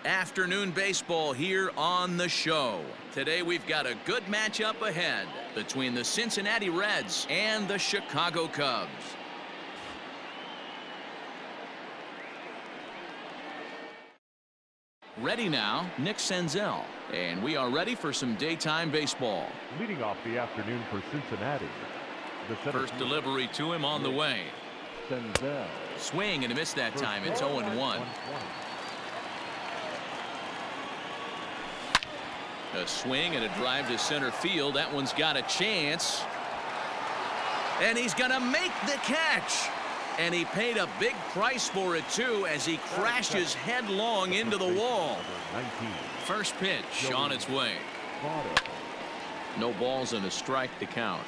Afternoon baseball here on the show. Today we've got a good matchup ahead between the Cincinnati Reds and the Chicago Cubs. Ready now, Nick Senzel. And we are ready for some daytime baseball. Leading off the afternoon for Cincinnati. First delivery to him on the way. Senzel. Swing and a miss that time. It's 0-1. A swing and a drive to center field. That one's got a chance. And he's going to make the catch. And he paid a big price for it, too, as he crashes headlong into the wall. First pitch on its way. No balls and a strike to count.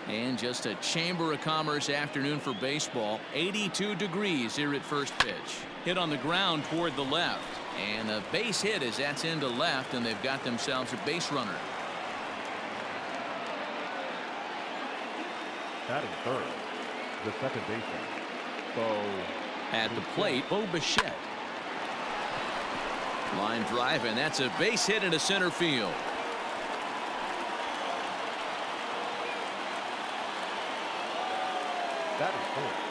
And just a Chamber of Commerce afternoon for baseball. 82 degrees here at first pitch. Hit on the ground toward the left. And a base hit as that's into left, and they've got themselves a base runner. Batting third, the second baseman, Bo. At the plate, Bo Bichette. Line drive, and that's a base hit into center field. Batting fourth.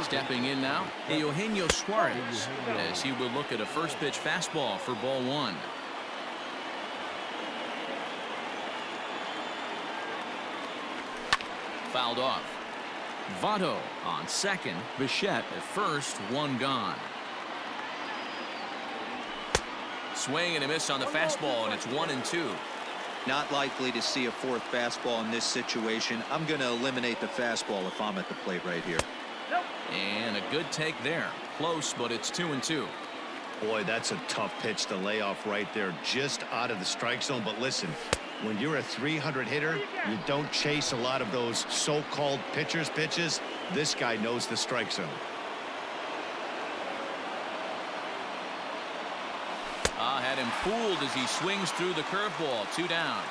Stepping in now, Eugenio Suarez, as he will look at a first pitch fastball for ball one. Fouled off. Votto on second. Bichette at first. One gone. Swing and a miss on the fastball, and it's 1-2. Not likely to see a fourth fastball in this situation. I'm going to eliminate the fastball if I'm at the plate right here. And a good take there. Close, but it's 2-2. Boy, that's a tough pitch to lay off right there, just out of the strike zone. But listen, when you're a 300 hitter, you don't chase a lot of those so-called pitchers' pitches. This guy knows the strike zone. Had him fooled as he swings through the curveball. 2 down.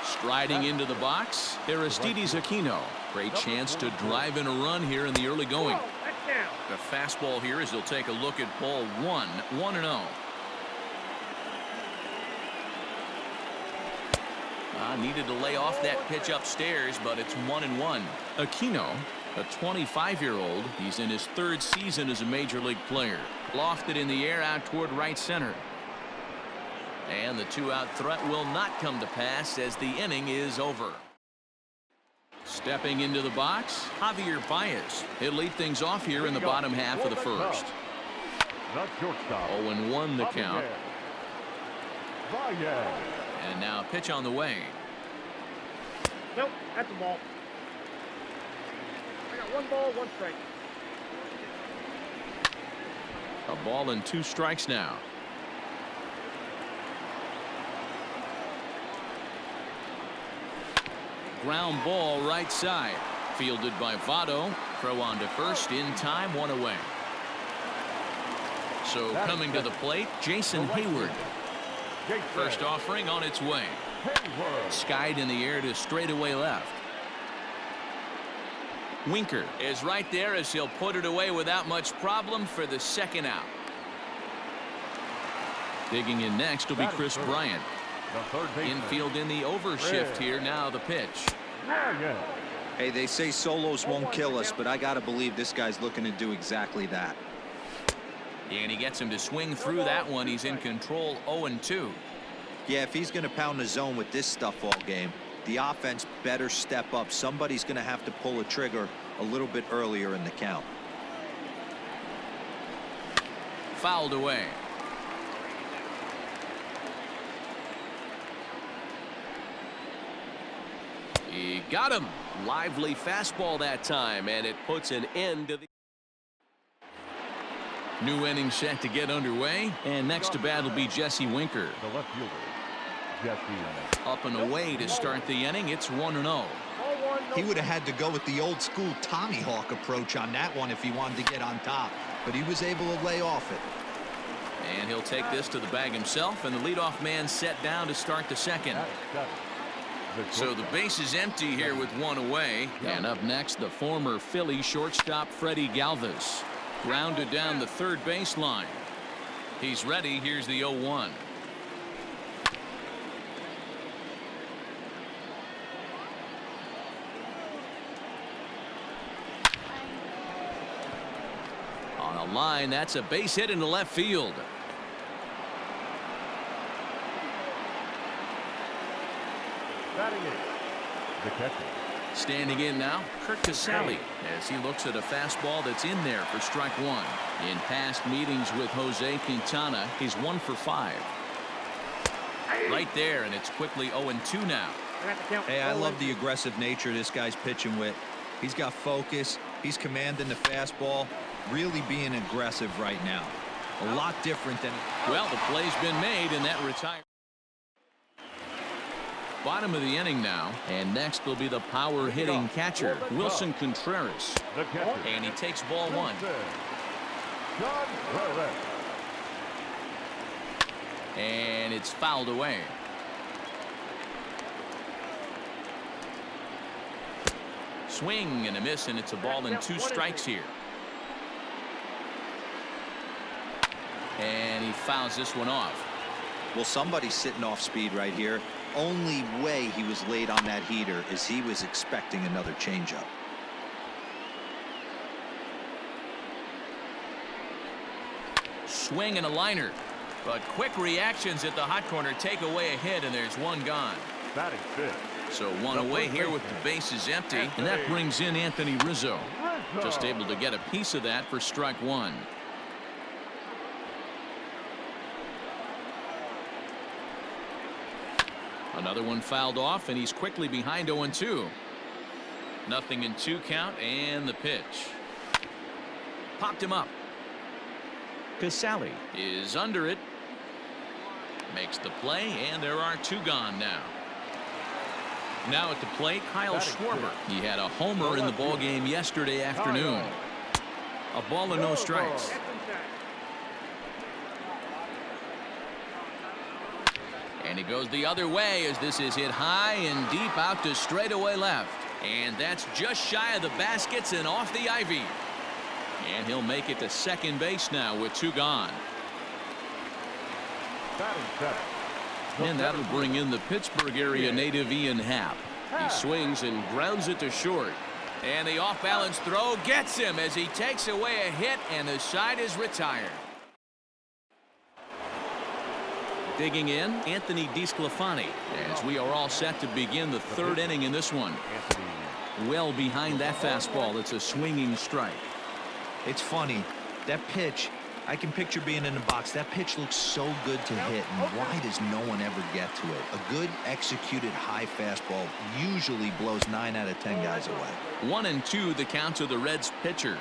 Striding into the box, Aristides Aquino. Great chance to drive in a run here in the early going. The fastball here as he'll take a look at ball 1. 1-0. Needed to lay off that pitch upstairs, but it's 1-1. Aquino, a 25-year-old. He's in his third season as a major league player. Lofted in the air out toward right center. And the 2-out threat will not come to pass as the inning is over. Stepping into the box, Javier Baez. He'll lead things off here in the bottom half of the first. 0-1 the count. And now pitch on the way. Nope, that's a ball. I got 1 ball, 1 strike. A ball and 2 strikes now. Ground ball right side. Fielded by Votto. Throw on to first in time, 1 away. So coming to the plate, Jason Hayward. First offering on its way. Skied in the air to straightaway left. Winker is right there as he'll put it away without much problem for the second out. Digging in next will be Chris Bryant. Infield in the overshift here. Now the pitch. Hey, they say solos won't kill us, but I got to believe this guy's looking to do exactly that. And he gets him to swing through that one. He's in control. 0-2. Yeah, if he's going to pound the zone with this stuff all game, the offense better step up. Somebody's going to have to pull a trigger a little bit earlier in the count. Fouled away. He got him. Lively fastball that time, and it puts an end to the new inning set to get underway. And next to bat will be Jesse Winker. The left fielder, Jesse. Up and away to start the inning. It's 1-0. He would have had to go with the old school Tommy Hawk approach on that one if he wanted to get on top, but he was able to lay off it. And he'll take this to the bag himself, and the leadoff man set down to start the second. So the base is empty here with 1 away. And up next, the former Philly shortstop Freddie Galvis. Grounded down the third baseline. He's ready. Here's the 0-1. On a line, that's a base hit into left field. Batting it. The catcher. Standing in now, Curt Casali, as he looks at a fastball that's in there for strike one. In past meetings with Jose Quintana, he's 1 for 5. Right there, and it's quickly 0-2 now. Hey, I love the aggressive nature this guy's pitching with. He's got focus. He's commanding the fastball. Really being aggressive right now. A lot different than... Well, the play's been made, and that retires. Bottom of the inning now, and next will be the power hitting catcher, Wilson Contreras. The catcher. And he takes ball one. John Perez. And it's fouled away. Swing and a miss, and it's a ball and 2 strikes here. And he fouls this one off. Well, somebody's sitting off speed right here. Only way he was late on that heater is he was expecting another changeup. Swing and a liner. But quick reactions at the hot corner take away a hit, and there's one gone. Batting fifth. So one away here with the bases empty, and that brings in Anthony Rizzo. Just able to get a piece of that for strike one. Another one fouled off, and he's quickly behind 0-2. Nothing in 2 count, and the pitch. Popped him up. Casali is under it. Makes the play, and there are 2 gone now. Now at the plate, Kyle Schwarber. He had a homer in the ballgame yesterday afternoon. A ball and no strikes. And he goes the other way as this is hit high and deep out to straightaway left. And that's just shy of the baskets and off the ivy. And he'll make it to second base now with 2 gone. Batting seventh. And that'll bring in the Pittsburgh area native Ian Happ. He swings and grounds it to short. And the off-balance throw gets him as he takes away a hit, and the side is retired. Digging in, Anthony DeSclafani, as we are all set to begin the 3rd inning in this one. Anthony. Well behind that fastball. It's a swinging strike. It's funny. That pitch, I can picture being in the box. That pitch looks so good to hit, and why does no one ever get to it? A good executed high fastball usually blows 9 out of 10 guys away. 1-2 the count to the Reds pitcher.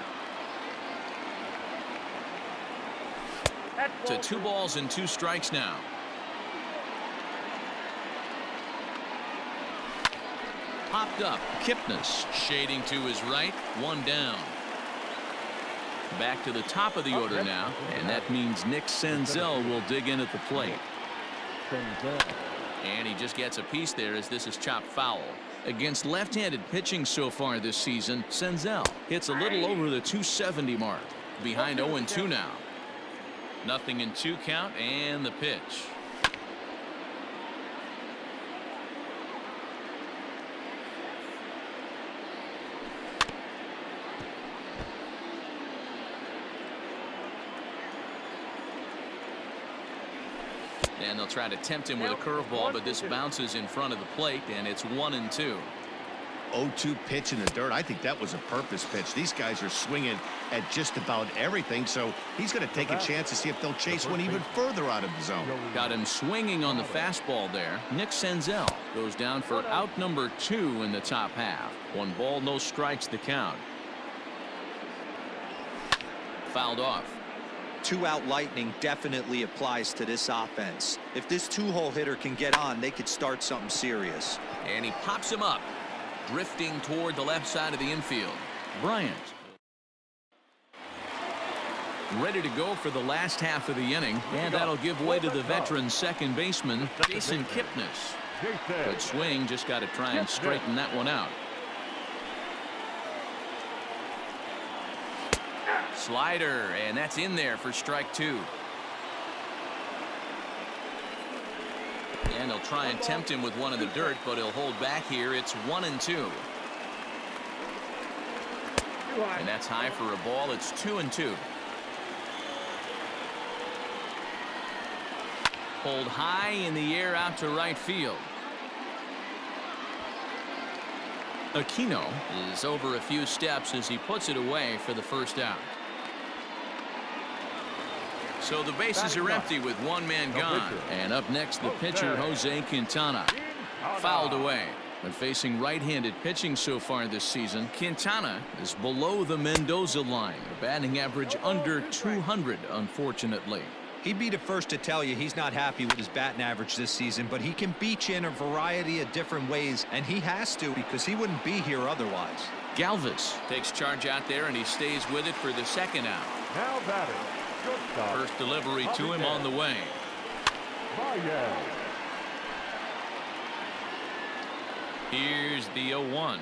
To 2 balls and 2 strikes now. Popped up. Kipnis shading to his right. 1 down. Back to the top of the order now, and that means Nick Senzel will dig in at the plate. And he just gets a piece there as this is chopped foul. Against left-handed pitching so far this season, Senzel hits a little over the 270 mark. Behind 0-2 now. Nothing in 2 count, and the pitch. And they'll try to tempt him with a curveball, but this bounces in front of the plate, and it's 1-2. 0-2 pitch in the dirt. I think that was a purpose pitch. These guys are swinging at just about everything, so he's going to take a chance to see if they'll chase one even further out of the zone. Got him swinging on the fastball there. Nick Senzel goes down for out number 2 in the top half. 1 ball, no strikes the count. Fouled off. 2-out lightning definitely applies to this offense. If this 2-hole hitter can get on, they could start something serious. And he pops him up, drifting toward the left side of the infield. Bryant ready to go for the last half of the inning, and that'll give way to the veteran second baseman Jason Kipnis. Good swing, just got to try and straighten that one out. Slider, and that's in there for strike 2. And he'll try and tempt him with one in the dirt, but he'll hold back here. It's 1-2. And that's high for a ball. It's 2-2. Pulled high in the air out to right field. Aquino is over a few steps as he puts it away for the first out. So the bases are empty with one man gone. And up next, the pitcher, Jose Quintana. Fouled away. But facing right-handed pitching so far this season, Quintana is below the Mendoza line. A batting average under 200, unfortunately. He'd be the first to tell you he's not happy with his batting average this season, but he can beat you in a variety of different ways, and he has to because he wouldn't be here otherwise. Galvis takes charge out there, and he stays with it for the second out. Now batting. Shortstop. First delivery to him on the way. Baez. Here's the 0-1.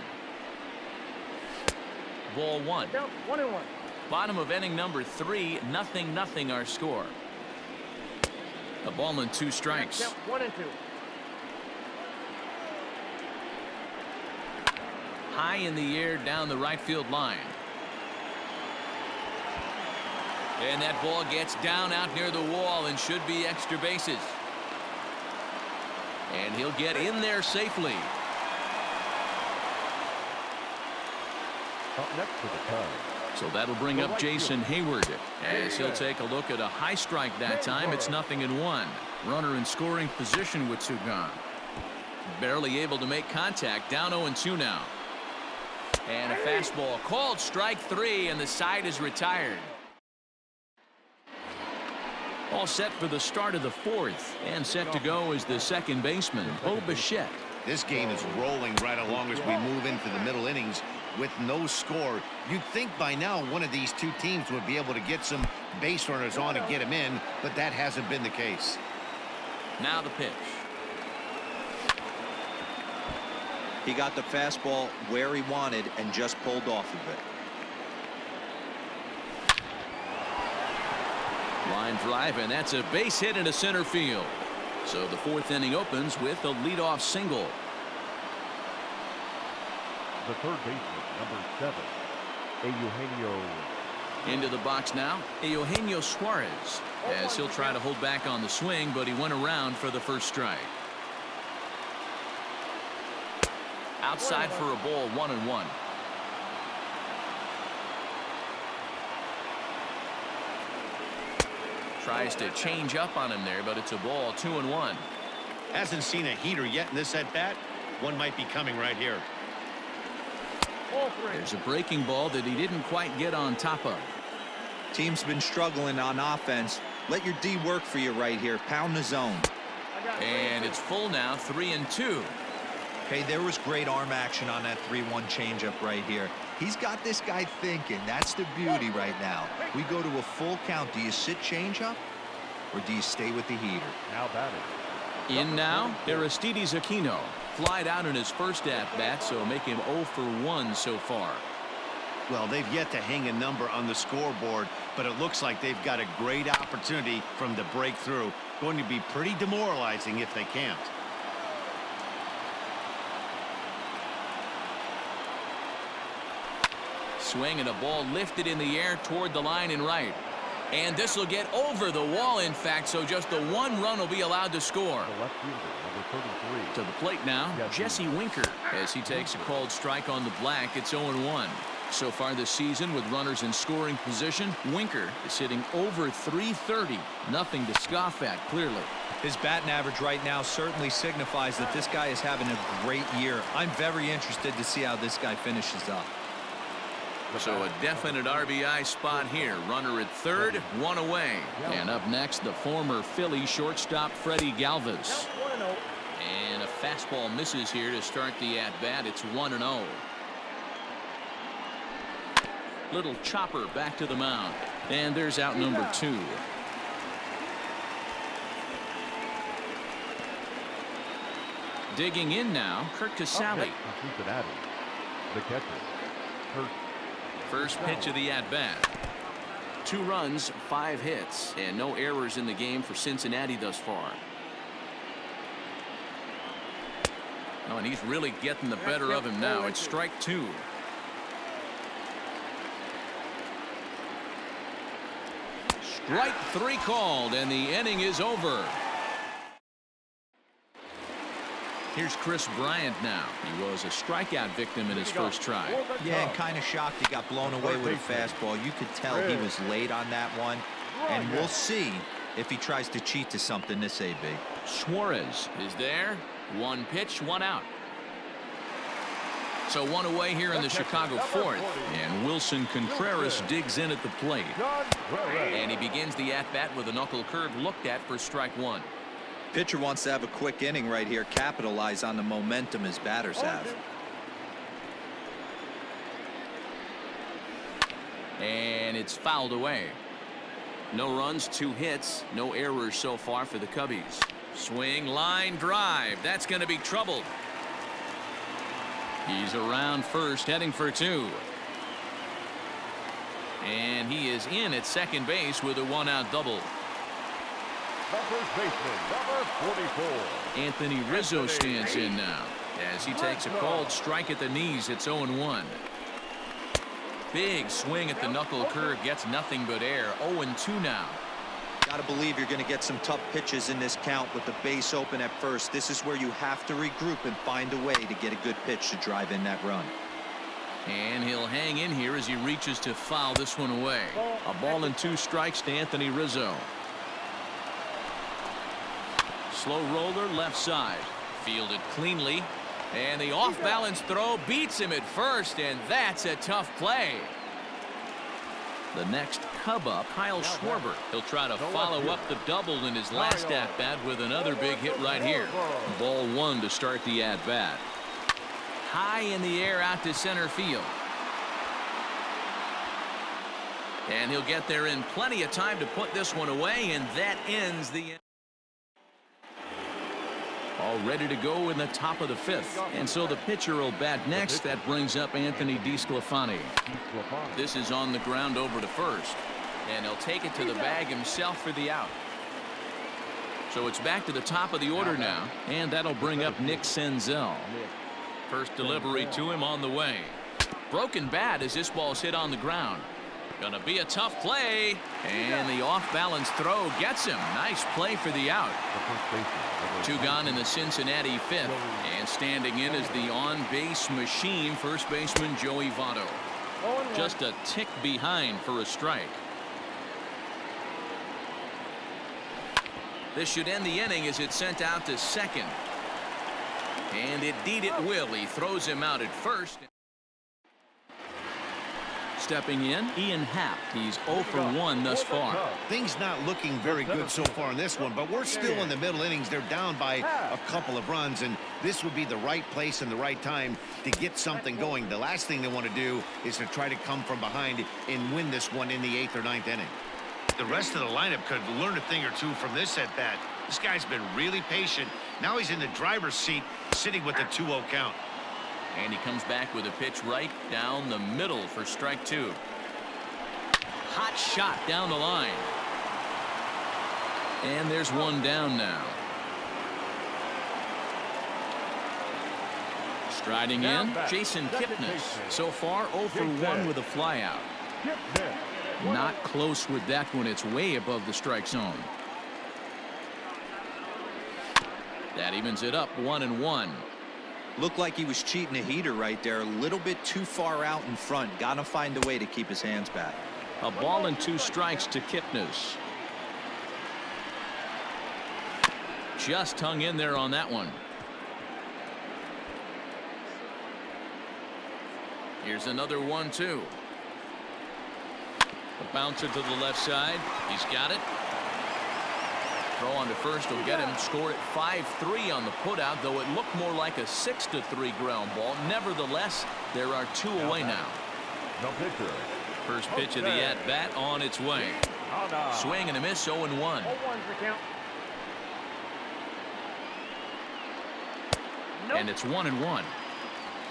Ball 1. Count 1-1. Bottom of inning number 3, 0-0 our score. A ball and 2 strikes. Count 1-2. High in the air down the right field line. And that ball gets down out near the wall and should be extra bases. And he'll get in there safely. Up next to the Cubs. So that'll bring up Jason Hayward as he'll take a look at a high strike that time. It's 0-1. Runner in scoring position with 2 gone. Barely able to make contact. Down 0-2 now. And a fastball called strike 3, and the side is retired. All set for the start of the 4th, and set to go is the second baseman, Bo Bichette. This game is rolling right along as we move into the middle innings with no score. You'd think by now one of these two teams would be able to get some base runners on and get them in, but that hasn't been the case. Now the pitch. He got the fastball where he wanted and just pulled off of it. Line drive, and that's a base hit into center field. So the 4th inning opens with a leadoff single. The third baseman, number 7, Eugenio. Into the box now, Eugenio Suarez, as he'll try to hold back on the swing, but he went around for the first strike. Outside for a ball, 1-1. Tries to change up on him there, but it's a ball, 2-1. Hasn't seen a heater yet in this at-bat. One might be coming right here. There's a breaking ball that he didn't quite get on top of. Team's been struggling on offense. Let your D work for you right here. Pound the zone. And it's full now, 3-2. Hey, there was great arm action on that 3-1 changeup right here. He's got this guy thinking. That's the beauty right now. We go to a full count. Do you sit changeup or do you stay with the heater? Now batting. In now, Aristides Aquino. Flied out in his first at-bat, so make him 0 for 1 so far. Well, they've yet to hang a number on the scoreboard, but it looks like they've got a great opportunity from the breakthrough. Going to be pretty demoralizing if they can't. Swing and a ball lifted in the air toward the line and right. And this will get over the wall, in fact, so just the 1 run will be allowed to score. The left fielder, number 33. To the plate now, Jesse Winker, as he takes a called strike on the black. It's 0-1. So far this season, with runners in scoring position, Winker is hitting over .330. Nothing to scoff at, clearly. His batting average right now certainly signifies that this guy is having a great year. I'm very interested to see how this guy finishes up. So a definite RBI spot here. Runner at third, 1 away. And up next, the former Philly shortstop Freddie Galvis. And a fastball misses here to start the at-bat. It's 1-0. Little chopper back to the mound. And there's out number 2. Digging in now, Curt Casali. The catcher, Curt. First pitch of the at-bat. 2 runs, 5 hits, and no errors in the game for Cincinnati thus far. Oh, and he's really getting the better of him now. It's strike 2. Strike 3 called, and the inning is over. Here's Chris Bryant now. He was a strikeout victim in his first try. Yeah, and kind of shocked he got blown away with a fastball. You could tell he was late on that one. And we'll see if he tries to cheat to something this AB. Suarez is there. 1 pitch, 1 out. So 1 away here in the Chicago 4th. And Wilson Contreras digs in at the plate. And he begins the at-bat with a knuckle curve looked at for strike 1. Pitcher wants to have a quick inning right here, capitalize on the momentum his batters have. And it's fouled away. No runs, 2 hits, no errors so far for the Cubbies. Swing, line drive. That's going to be troubled. He's around first, heading for 2. And he is in at second base with a 1-out double. The first baseman, number 44. Anthony Rizzo stands in now as he takes a called strike at the knees. It's 0-1. Big swing at the knuckle curve, gets nothing but air. 0-2 now. Got to believe you're going to get some tough pitches in this count with the base open at first. This is where you have to regroup and find a way to get a good pitch to drive in that run. And he'll hang in here as he reaches to foul this one away. A ball and 2 strikes to Anthony Rizzo. Slow roller left side. Fielded cleanly. And the off-balance throw beats him at first, and that's a tough play. The next Cub up, Kyle Schwarber. He'll try to follow up the double in his last at-bat with another big hit right here. Ball 1 to start the at-bat. High in the air out to center field. And he'll get there in plenty of time to put this one away, and that ends the inning. All ready to go in the top of the 5th. And so the pitcher will bat next. That brings up Anthony DeSclafani. This is on the ground over to first. And he'll take it to the bag himself for the out. So it's back to the top of the order now. And that'll bring up Nick Senzel. First delivery to him on the way. Broken bat as this ball's hit on the ground. Gonna be a tough play. And the off-balance throw gets him. Nice play for the out. 2 gone in the Cincinnati 5th. And standing in is the on-base machine, first baseman Joey Votto. Just a tick behind for a strike. This should end the inning as it's sent out to second. And indeed it will. He throws him out at first. Stepping in, Ian Happ. He's 0 for 1 thus far. Things not looking very good so far in this one, but we're still in the middle innings. They're down by a couple of runs, and this would be the right place and the right time to get something going. The last thing they want to do is to try to come from behind and win this one in the 8th or 9th inning. The rest of the lineup could learn a thing or two from this at bat. This guy's been really patient. Now he's in the driver's seat, sitting with the 2-0 count. And he comes back with a pitch right down the middle for strike 2. Hot shot down the line. And there's one down now. Striding in, Jason Kipnis. So far 0 for 1 with a flyout. Not close with that one. It's way above the strike zone. That evens it up 1-1. Looked like he was cheating a heater right there. A little bit too far out in front. Gotta find a way to keep his hands back. A ball and 2 strikes to Kipnis. Just hung in there on that one. Here's another 1-2. A bouncer to the left side. He's got it. Throw on to first will get him. Score at 5-3 on the putout, though it looked more like a 6-3 ground ball. Nevertheless, there are 2 away now. No pitcher. First pitch of the at-bat on its way. Swing and a miss, 0-1. 0-1's the count. And it's 1-1.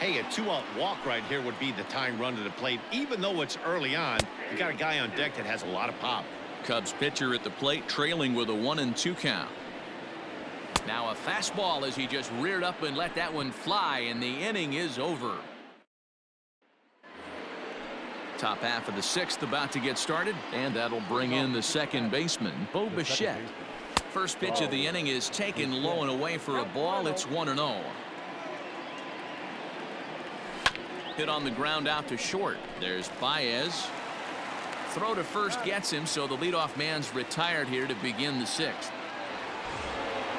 Hey, a 2-out walk right here would be the tying run to the plate. Even though it's early on, you got a guy on deck that has a lot of pop. Cubs pitcher at the plate trailing with a 1-2 count. Now a fastball as he just reared up and let that one fly, and the inning is over. Top half of the sixth about to get started, and that'll bring in the second baseman, Bo Bichette. First pitch of the inning is taken low and away for a ball. It's 1-0. Hit on the ground out to short. There's Baez. Throw to first gets him, so the leadoff man's retired here to begin the sixth.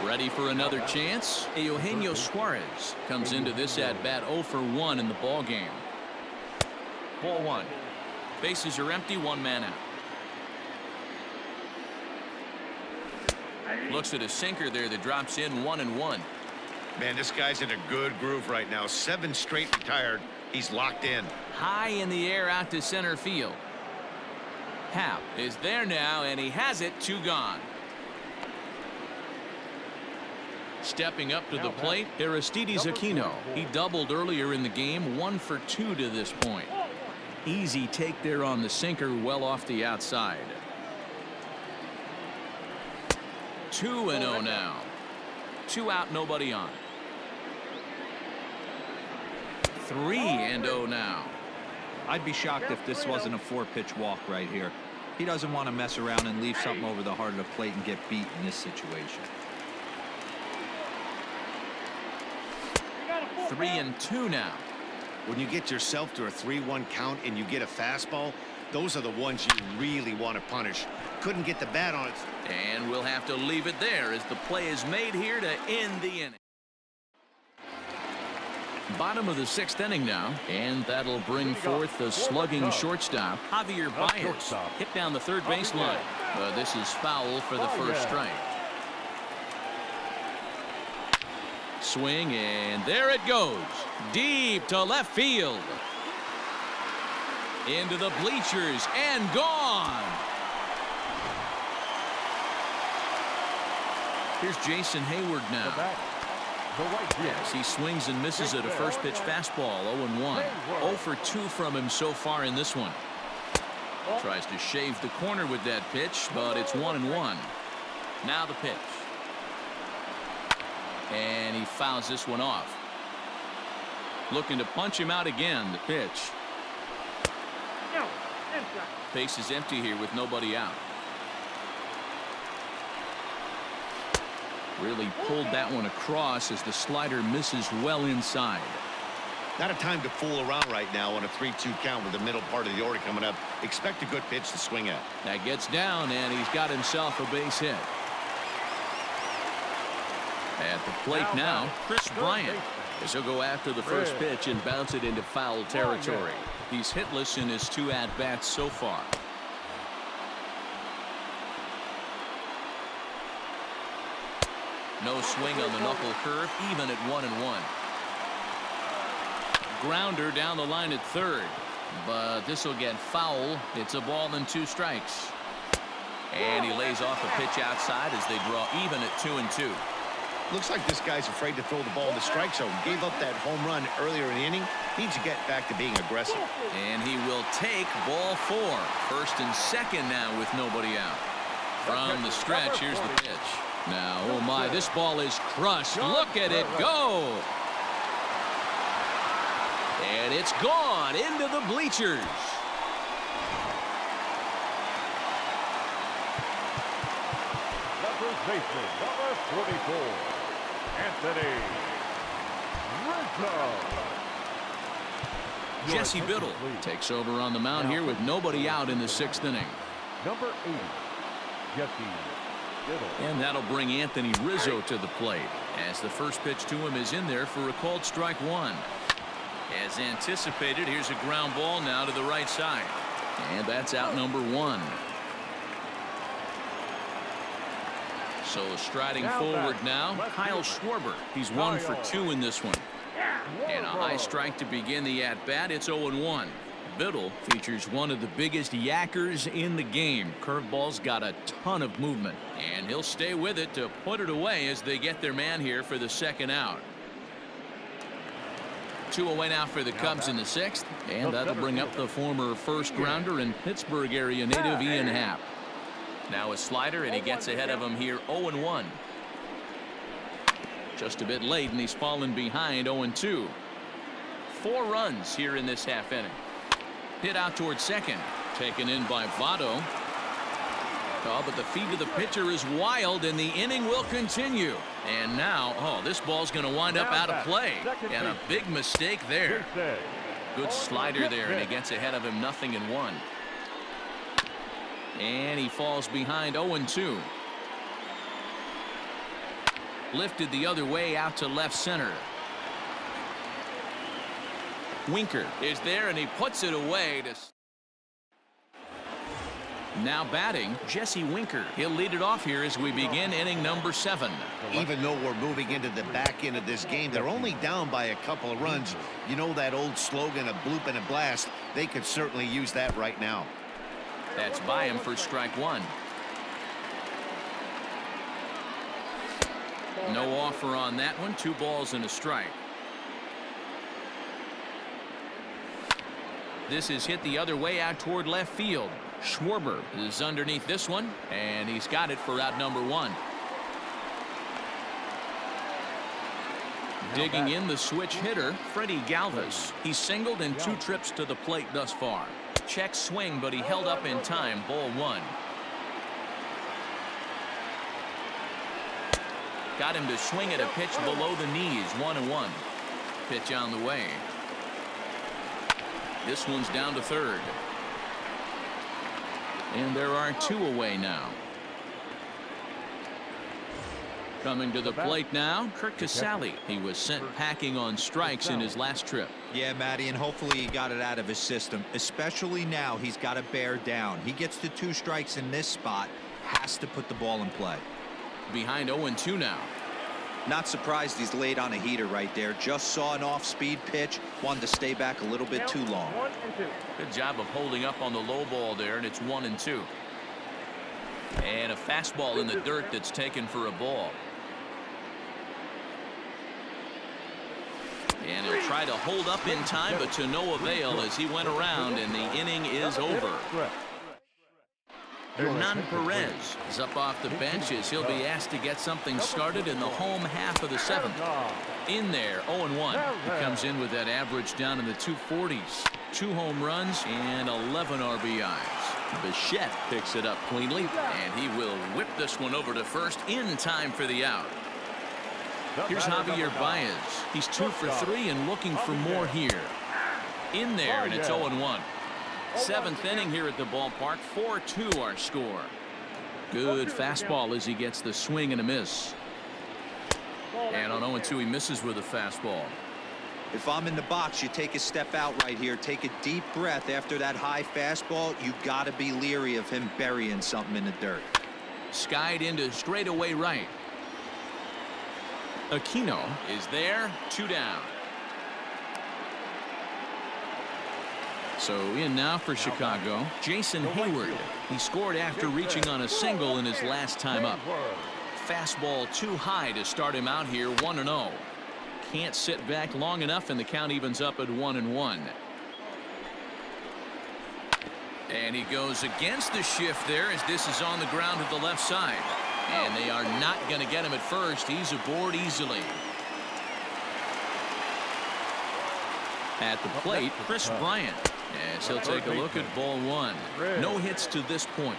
Ready for another chance? Eugenio Suarez comes into this at bat 0 for 1 in the ball game. Ball one. Bases are empty, one man out. Looks at a sinker there that drops in 1-1. Man, this guy's in a good groove right now. 7 straight retired. He's locked in. High in the air out to center field. Happ is there now, and he has it. 2 gone. Stepping up to the plate, Aristides Aquino. He doubled earlier in the game, 1 for 2 to this point. Easy take there on the sinker, well off the outside. 2-0 now. 2 out, nobody on. 3-0 now. I'd be shocked if this wasn't a 4-pitch walk right here. He doesn't want to mess around and leave something over the heart of the plate and get beat in this situation. 3-2 now. When you get yourself to a 3-1 count and you get a fastball, those are the ones you really want to punish. Couldn't get the bat on it. And we'll have to leave it there as the play is made here to end the inning. Bottom of the 6th inning now, and that'll bring forth the slugging shortstop, Javier Baez. Hit down the third baseline. This is foul for the first strike. Swing, and there it goes. Deep to left field. Into the bleachers and gone. Here's Jason Hayward now. Yes, he swings and misses at a first pitch fastball. 0-1. 0 for 2 from him so far in this one. Tries to shave the corner with that pitch, but it's 1-1. Now the pitch. And he fouls this one off. Looking to punch him out again. The pitch. Base is empty here with nobody out. Really pulled that one across as the slider misses well inside. Not a time to fool around right now on a 3-2 count with the middle part of the order coming up. Expect a good pitch to swing at. That gets down, and he's got himself a base hit. At the plate now, Chris Bryant. As he'll go after the first pitch and bounce it into foul territory. He's hitless in his 2 at-bats so far. No swing on the knuckle curve, even at 1-1. Grounder down the line at third, but this will get foul. It's a ball and 2 strikes. And he lays off a pitch outside as they draw even at 2-2. Looks like this guy's afraid to throw the ball in the strike zone. Gave up that home run earlier in the inning. Needs to get back to being aggressive. And he will take ball 4. First and second now with nobody out. From the stretch, here's the pitch. Now, oh my, this ball is crushed. Look at it go. And it's gone into the bleachers. First baseman, number 44, Anthony Rizzo. Jesse Biddle takes over on the mound here with nobody out in the 6th inning. Number 80, Jesse Biddle. And that'll bring Anthony Rizzo to the plate as the first pitch to him is in there for a called strike 1. As anticipated, here's a ground ball now to the right side. And that's out number 1. So striding forward now, Kyle Schwarber. He's 1 for 2 in this one. And a high strike to begin the at-bat. It's 0-1. Biddle features one of the biggest yackers in the game. Curveball's got a ton of movement, and he'll stay with it to put it away as they get their man here for the second out. 2 away now for the Cubs in the 6th. And that'll bring up the former first-rounder and Pittsburgh area native Ian Happ. Now a slider, and he gets ahead of him here 0-1. Just a bit late, and he's fallen behind 0-2. 4 runs here in this half inning. Hit out towards second. Taken in by Votto. Oh, but the feed to the pitcher is wild, and the inning will continue. And now, this ball's going to wind up out of play. And a big mistake there. Good slider there, and he gets ahead of him 0-1. And he falls behind 0-2. Lifted the other way out to left center. Winker is there, and he puts it away. Now batting, Jesse Winker. He'll lead it off here as we begin inning number 7. Even though we're moving into the back end of this game, they're only down by a couple of runs. You know that old slogan, a bloop and a blast. They could certainly use that right now. That's by him for strike 1. No offer on that one. 2 balls and a strike. This is hit the other way out toward left field. Schwarber is underneath this one, and he's got it for out number 1. Digging in the switch hitter, Freddie Galvis. He's singled in 2 trips to the plate thus far. Check swing, but he held up in time. Ball 1. Got him to swing at a pitch below the knees. 1-1. Pitch on the way. This one's down to third. And there are 2 away now. Coming to the plate now, Kurt Casale. He was sent packing on strikes in his last trip. Yeah, Matty, and hopefully he got it out of his system. Especially now, he's got to bear down. He gets the 2 strikes in this spot, has to put the ball in play. Behind 0-2 now. Not surprised he's laid on a heater right there. Just saw an off-speed pitch, wanted to stay back a little bit too long. 1-2. Good job of holding up on the low ball there, and it's 1-2. And a fastball in the dirt that's taken for a ball. And he'll try to hold up in time, but to no avail as he went around, and the inning is over. Hernan Perez is up off the bench as he'll be asked to get something started in the home half of the 7th. In there, 0-1. He comes in with that average down in the 240s. 2 home runs and 11 RBIs. Bichette picks it up cleanly, and he will whip this one over to first in time for the out. Here's Javier Baez. He's 2 for 3 and looking for more here. In there, and it's 0-1. 7th inning here at the ballpark. 4-2 our score. Good fastball as he gets the swing and a miss. And on 0-2 he misses with a fastball. If I'm in the box, you take a step out right here. Take a deep breath after that high fastball. You got to be leery of him burying something in the dirt. Skied into straightaway right. Aquino is there. 2 down. So in now for Chicago, Jason Hayward. He scored after reaching on a single in his last time up. Fastball too high to start him out here. 1-0. Can't sit back long enough, and the count evens up at 1-1. And he goes against the shift there as this is on the ground to the left side. And they are not going to get him at first. He's aboard easily. At the plate, Chris Bryant. As he'll take a look at ball 1. No hits to this point.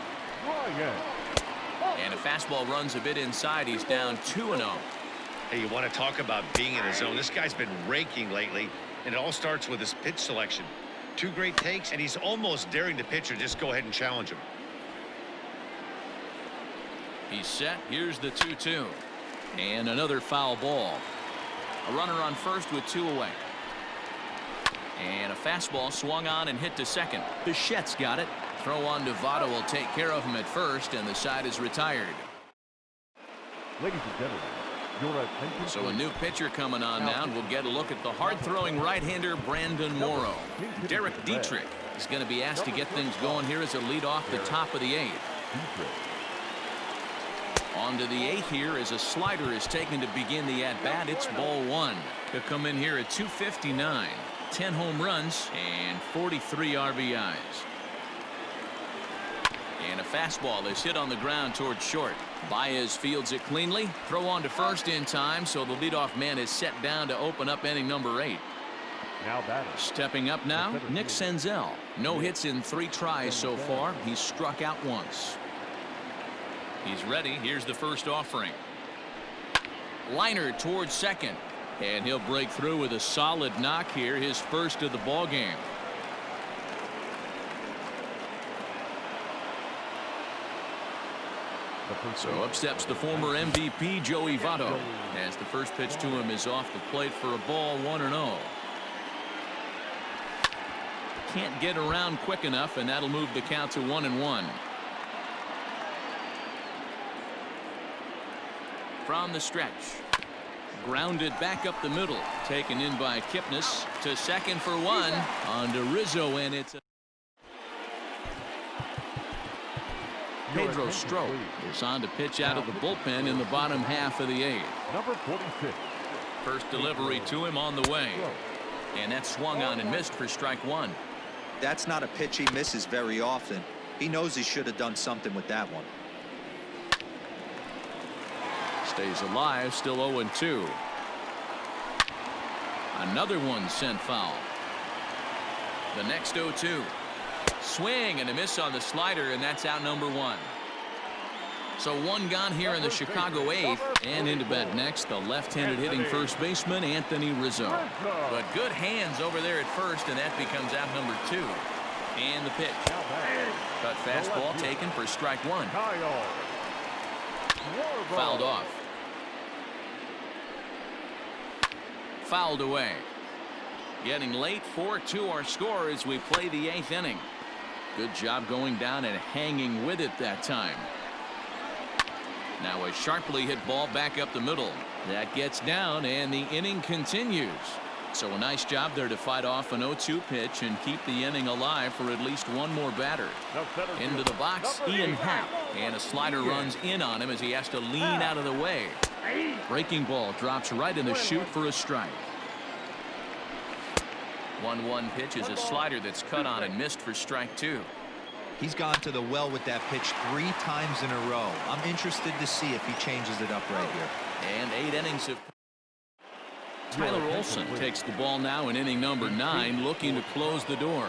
And a fastball runs a bit inside. He's down 2-0. Hey, you want to talk about being in his zone? This guy's been raking lately, and it all starts with his pitch selection. 2 great takes, and he's almost daring the pitcher just go ahead and challenge him. He's set. Here's the 2-2. And another foul ball. A runner on first with 2 away. And a fastball swung on and hit to second. Bichette's got it. Throw on to Votto will take care of him at first, and the side is retired. Ladies and gentlemen, your attention. So a new pitcher coming on now, and we'll get a look at the hard-throwing right-hander Brandon Morrow. Derek Dietrich is going to be asked to get things going here as a lead off the top of the 8th. On to the 8th here as a slider is taken to begin the at-bat. It's ball 1. He'll come in here at 259. 10 home runs and 43 RBIs. And a fastball is hit on the ground towards short. Baez fields it cleanly. Throw on to first in time, so the leadoff man is set down to open up inning number 8. Now batter. Stepping up now, Nick Senzel. No hits in 3 tries so far. He's struck out once. He's ready. Here's the first offering. Liner towards second. And he'll break through with a solid knock here, his first of the ball game. So up steps the former MVP Joey Votto as the first pitch to him is off the plate for a ball 1-0. Can't get around quick enough, and that'll move the count to 1-1. From the stretch. Grounded back up the middle. Taken in by Kipnis to second for 1. On to Rizzo, and it's a Pedro Strop is on to pitch out of the bullpen in the bottom half of the 8th. Number 46. First delivery to him on the way. And that swung on and missed for strike 1. That's not a pitch he misses very often. He knows he should have done something with that one. Stays alive, still 0-2. Another one sent foul. The next 0-2. Swing and a miss on the slider, and that's out number 1. So 1 gone here in the Chicago 8th. And into bat next, the left-handed hitting first baseman Anthony Rizzo. But good hands over there at first, and that becomes out number 2. And the pitch. Cut fastball taken for strike 1. Fouled off. Fouled away. Getting late, 4-2 our score as we play the 8th inning. Good job going down and hanging with it that time. Now a sharply hit ball back up the middle. That gets down and the inning continues. So a nice job there to fight off an 0-2 pitch and keep the inning alive for at least one more batter. Into the box, Ian Happ. And a slider runs in on him as he has to lean out of the way. Breaking ball drops right in the chute for a strike. 1-1 pitch is a slider that's cut on and missed for strike 2. He's gone to the well with that pitch 3 times in a row. I'm interested to see if he changes it up right here. And 8 innings of Tyler Olson takes the ball now in inning number 9, looking to close the door.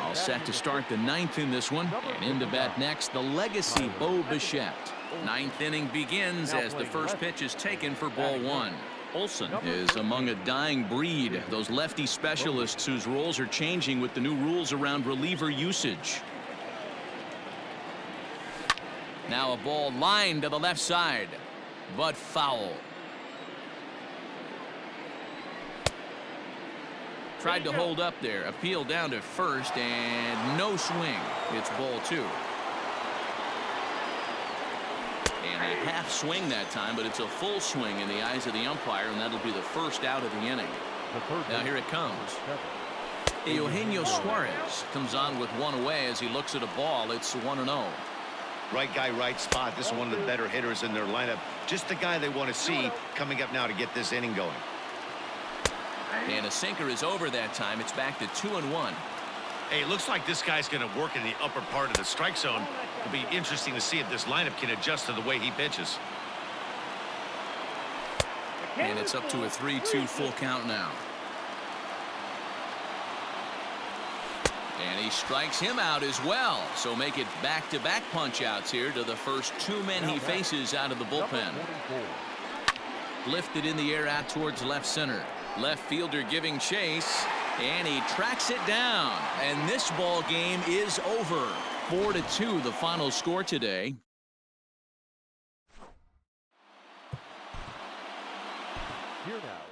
All set to start the 9th in this one. And into bat next, the legacy Bo Bichette. 9th inning begins as the first pitch is taken for ball 1. Olson is among a dying breed, those lefty specialists whose roles are changing with the new rules around reliever usage. Now a ball lined to the left side, but foul. Tried to hold up there, appeal down to first, and no swing. It's ball 2. And a half swing that time, but it's a full swing in the eyes of the umpire, and that'll be the first out of the inning. Now here it comes. Eugenio Suarez comes on with 1 away as he looks at a ball. It's 1-0. Right guy, right spot. This is one of the better hitters in their lineup. Just the guy they want to see coming up now to get this inning going. And a sinker is over that time. It's back to 2-1. Hey, it looks like this guy's going to work in the upper part of the strike zone. It'll be interesting to see if this lineup can adjust to the way he pitches. And it's up to a 3-2 full count now. And he strikes him out as well. So make it back-to-back punch-outs here to the first 2 men he faces out of the bullpen. Lifted in the air out towards left center. Left fielder giving chase. And he tracks it down. And this ball game is over. 4-2 the final score today. Here now.